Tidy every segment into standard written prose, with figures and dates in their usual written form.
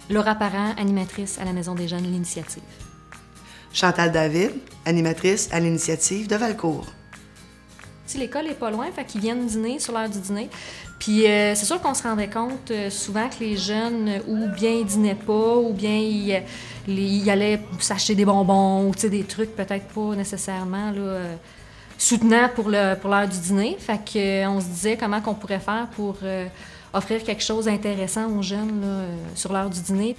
Laura Parent, animatrice à la Maison des jeunes L'Initiative. Chantal David, animatrice à l'Initiative de Valcourt. Si l'école n'est pas loin, fait qu'ils viennent dîner sur l'heure du dîner. Puis c'est sûr qu'on se rendait compte souvent que les jeunes, ou bien ils dînaient pas, ou bien ils allaient s'acheter des bonbons, ou des trucs peut-être pas nécessairement là, soutenants pour l'heure du dîner. Fait qu'on se disait comment qu'on pourrait faire pour offrir quelque chose d'intéressant aux jeunes là, sur l'heure du dîner.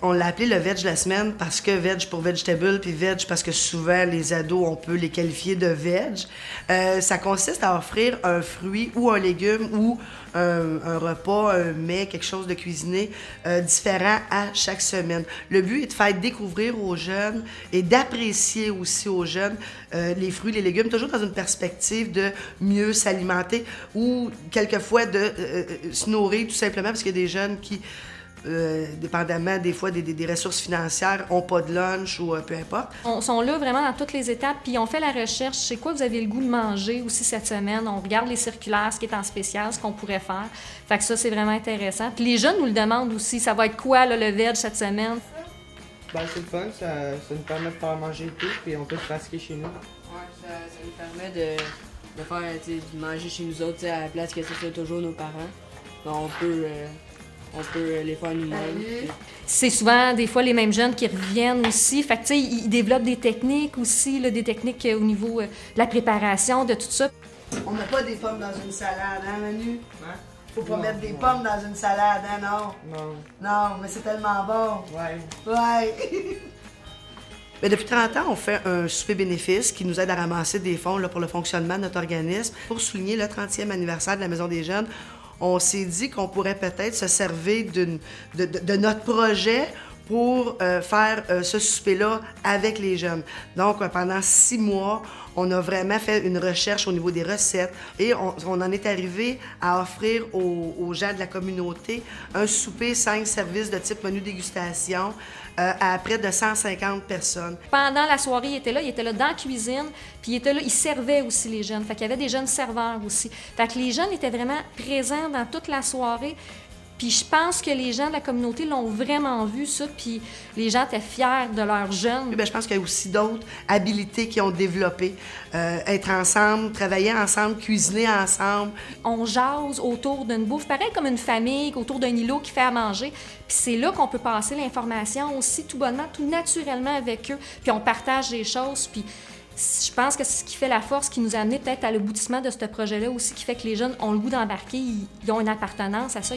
On l'a appelé le veg de la semaine parce que veg pour vegetable, puis veg parce que souvent les ados, on peut les qualifier de veg. Ça consiste à offrir un fruit ou un légume ou un repas, un mets, quelque chose de cuisiné différent à chaque semaine. Le but est de faire découvrir aux jeunes et d'apprécier aussi aux jeunes les fruits, les légumes, toujours dans une perspective de mieux s'alimenter ou quelquefois de se nourrir tout simplement parce qu'il y a des jeunes qui dépendamment des fois des ressources financières, n'ont pas de lunch ou peu importe. On sont là vraiment dans toutes les étapes, puis on fait la recherche, c'est quoi vous avez le goût de manger aussi cette semaine. On regarde les circulaires, ce qui est en spécial, ce qu'on pourrait faire. Fait que ça, c'est vraiment intéressant. Puis les jeunes nous le demandent aussi, ça va être quoi là, le veg cette semaine? Ben, c'est le fun, ça nous permet de faire manger tout, puis on peut le pratiquer chez nous. Ouais, ça nous permet de faire, de manger chez nous autres, à la place que ça fait toujours nos parents. Donc, on peut les faire nous-mêmes. C'est souvent, des fois, les mêmes jeunes qui reviennent aussi. Fait que, tu sais, ils développent des techniques aussi, là, des techniques au niveau de la préparation, de tout ça. On met pas des pommes dans une salade, hein, Manu? Hein? Faut pas mettre des pommes dans une salade, hein, non? Non. Non, mais c'est tellement bon. Ouais. Ouais. Mais depuis 30 ans, on fait un souper bénéfice qui nous aide à ramasser des fonds là, pour le fonctionnement de notre organisme. Pour souligner le 30e anniversaire de la Maison des jeunes, on s'est dit qu'on pourrait peut-être se servir de notre projet pour faire ce souper-là avec les jeunes. Donc, pendant 6 mois, on a vraiment fait une recherche au niveau des recettes et on en est arrivé à offrir aux gens de la communauté un souper 5 services de type menu dégustation à près de 150 personnes. Pendant la soirée, il était là dans la cuisine, puis il servait aussi les jeunes. Fait qu'il y avait des jeunes serveurs aussi. Fait que les jeunes étaient vraiment présents dans toute la soirée. Puis je pense que les gens de la communauté l'ont vraiment vu, ça, puis les gens étaient fiers de leurs jeunes. Bien, je pense qu'il y a aussi d'autres habilités qui ont développé. Être ensemble, travailler ensemble, cuisiner ensemble. On jase autour d'une bouffe, pareil comme une famille, autour d'un îlot qui fait à manger. Puis c'est là qu'on peut passer l'information aussi tout bonnement, tout naturellement avec eux. Puis on partage des choses, puis je pense que c'est ce qui fait la force, qui nous a amené peut-être à l'aboutissement de ce projet-là aussi, qui fait que les jeunes ont le goût d'embarquer, ils ont une appartenance à ça.